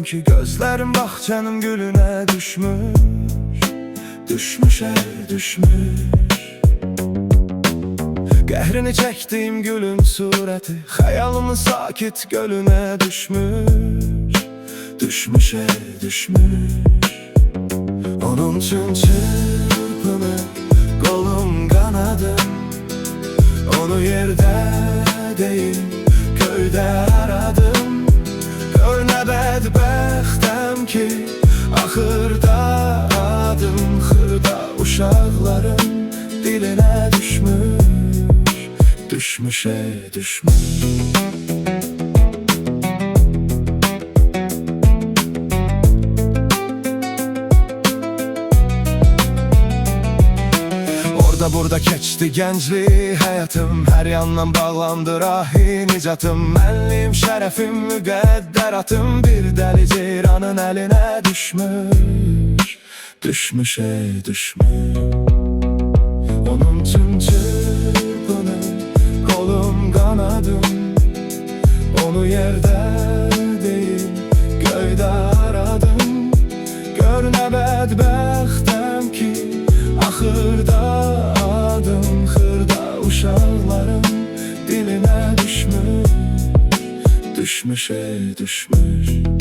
görürəm ki, gözlərim bağçanın gülünə düşmüş. Düşmüş, düşmüş. Qəhrini çəkdiyim gülün surəti xəyalımın sakit gölünə düşmüş. Düşmüş, düşmüş. Onun üçün çırpınır qolum, qanadım. Onu yerdə deyil, köydə aradım. Gör nə bədbəxtəm ki, axırda adım xırda uşaqların dilinə düşmüş. Düşmüş, düşmüş. Burada keçdi gənclik həyatım, hər yandan bağlandı rahi nicatım. Mənliyim, şərəfim, müqəddəratım bir dəli ceyranın əlinə düşmüş. Düşmüş, düşmüş. Onun üçün çırpınır qolum, qanadım. Onu yerdə deyil, göydə aradım. Gör nə bədbəxtəm ki, axırda adım xırda uşaqların dilinə düşmüş. Düşmüş, düşmüş.